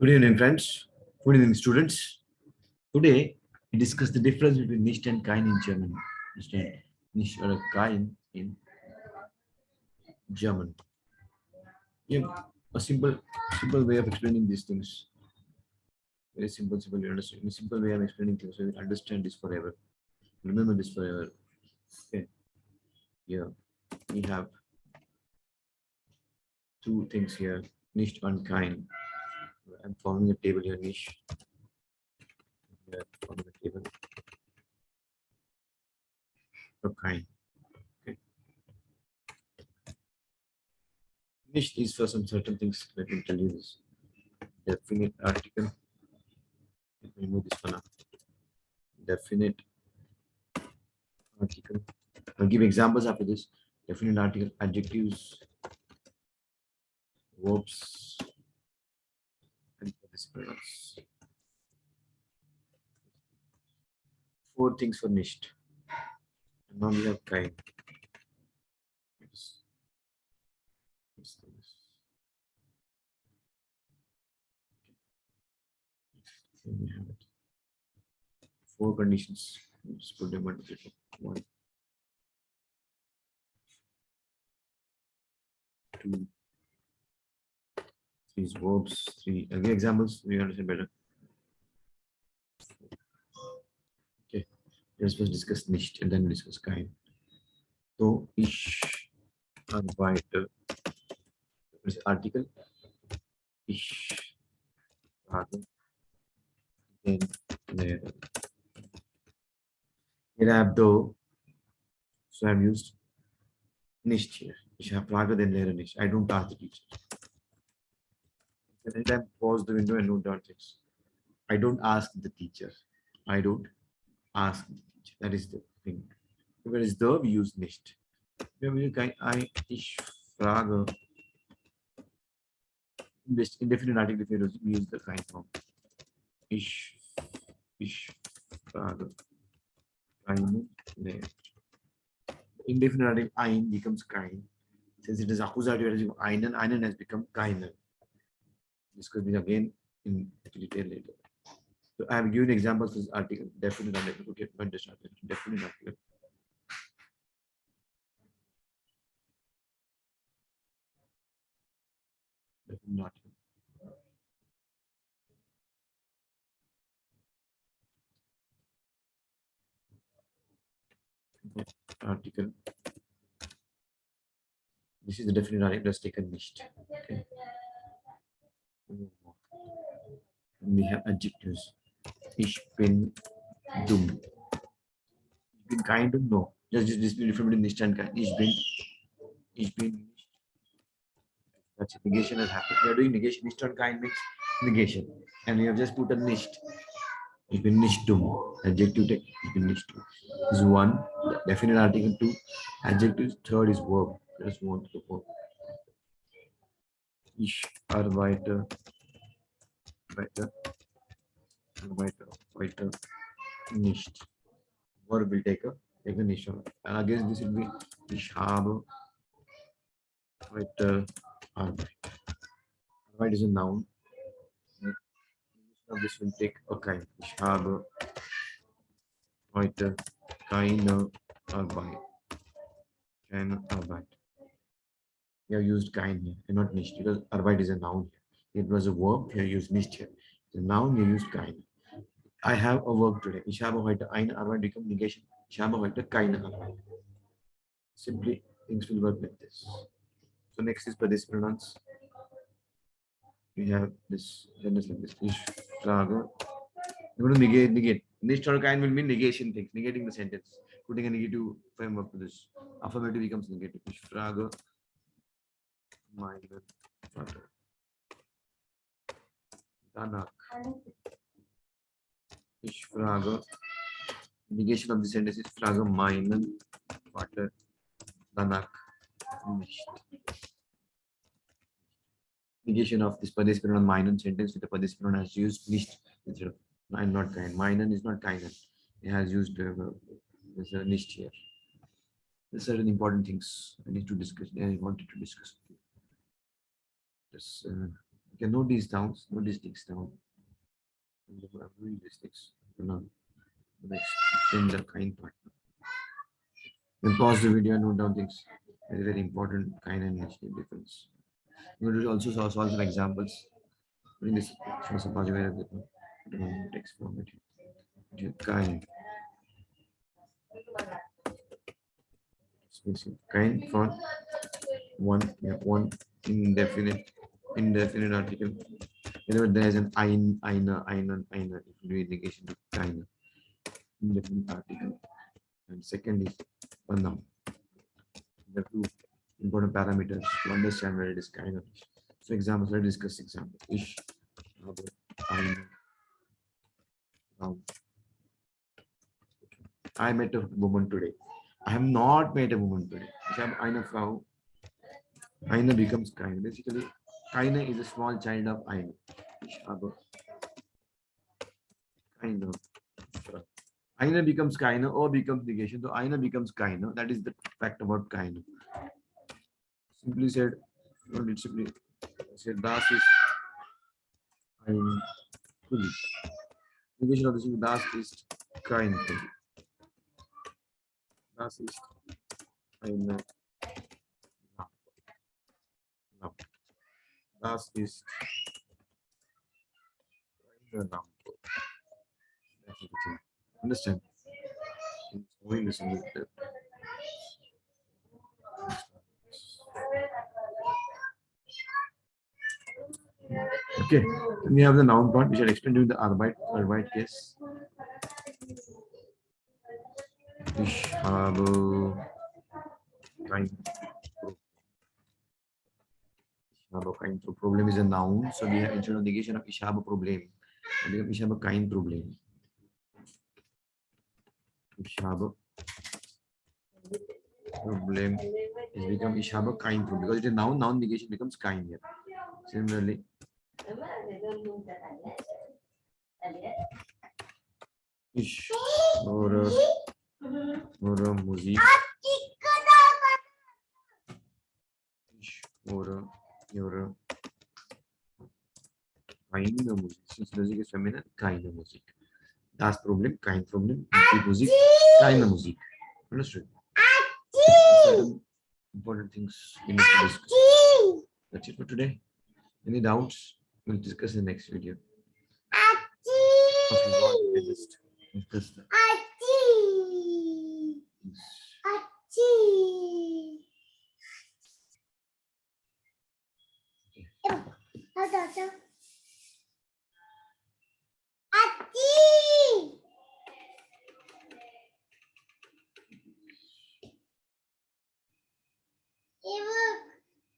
Good evening, friends. Good evening, students. Today, we discuss the difference between Nicht and Kein in German. Nicht or Kein in German. Yeah, a simple way of explaining these things. Very simple. You understand? A simple way of explaining things. So you understand this forever. Remember this forever. Okay. Here we have two things here. Nicht and Kein. I'm forming a table here. Nicht. Here, forming a table. For Kein. Okay. Nicht is for some certain things. Let me tell you this. Definite article. Let me remove this one up. Definite article. I'll give examples after this. Definite article, adjectives, verbs, and participants. Four things for Nicht. And now we have Kein. Here we have it. Four conditions. Just put them under one, two, three is verbs, three. I'll give examples. We understand better. Okay. Let's first discuss Nicht and then discuss Kein. So, ich arbeite. This article. Ich frage den Lehrer. Here I have though, so I've used Nicht here. Ich frage den Lehrer nicht. I don't ask the teacher. Anytime pause the window and note down things. I don't ask the teacher. I don't ask the teacher. That is the thing. Where is the we use Nicht. Ich frage. This indefinite article we use the Kein form. Ich frage einen Lehrer. Indefinite article ein becomes Kein. Since it is accusative, einen has become keiner. This could be again in detail later. So I have given examples of this article. Definite article. Okay, but this article. Definite article. Definite article. Article. This is the definite article that's taken Nicht. Okay. We have adjectives. Ich bin dumm. Ich bin kein dumm. No. Just this different between Nicht and Kein. Ich bin. That's it. Negation has happened. We are doing negation. Nicht and Kein makes negation. And we have just put a Nicht. Ich bin nicht dumm. Adjective take. Ich bin nicht dumm. This is one. Definite article two. Adjective third is verb. Just one to the verb. Ich arbeite. Weiter. Nicht. Verb will take a Nicht. And again, this will be ich habe weiter Arbeit. Arbeit is a noun. Now this will take a Kein. Ich habe heute keine Arbeit. Keine Arbeit. We have used Kein here and not Nicht because Arbeit is a noun here. It was a verb. Here used Nicht here. The noun we used Kein. I have a work today. Ich habe heute eine Arbeit become negation. Ich habe heute keine Arbeit. Simply things will work like this. So next is participants. We have this sentence like this. Ich frage. You want to negate. Nicht or Kein will mean negation things, negating the sentence, putting a negative framework to this. Affirmative becomes negative. Ich frage meinen Vater. Danach. Ich frage. Negation of the sentence is frage meinen Vater. Danach nicht. Negation of this participant on meinen sentence with the participant has used Nicht instead of I'm not Kein. Meinen is not Keinen. It has used this Nicht here. These are certain important things I need to discuss. I wanted to discuss. This can note these down. Note these things down. I'm doing these things. Now, next, in the kind part. Then pause the video and note down things. Very, very important kind and niche difference. We will also solve some examples. In this, show some positive text format. Kind. Kind for one indefinite article. Whenever there is an eine, it will be indication to kind indefinite article. And second is one noun. The two important parameters to understand where it is kind of. So examples, let's discuss example. Ich habe eine Frau. I met a woman today. I have not met a woman today. Ich habe eine Frau. Eine becomes kind. Basically, keine is a small child of eine. Ich habe eine Frau. Eine becomes keine, or becomes negation. So eine becomes keine. That is the fact about keine. Simply said, simply said, das ist ein Kuli. Negation of this is das ist kein Kuli. Das ist eine Lampe. Das ist eine Lampe. Understand? Okay, then we have the noun part. We shall explain during the Arbeit case. Ich habe kein Problem is a noun, so we have instead of negation of ich habe Problem. Ich habe kein Problem. Ich habe Problem is become ich habe kein Problem because it is noun. Noun negation becomes kein here. Similarly, ich höre Musik. Ich höre keine Musik. Since music is feminine, keine Musik. Das Problem, kein Problem. Musik, keine Musik. Understood? Important things we need to discuss. That's it for today. Any doubts? We'll discuss in the next video. Discuss that.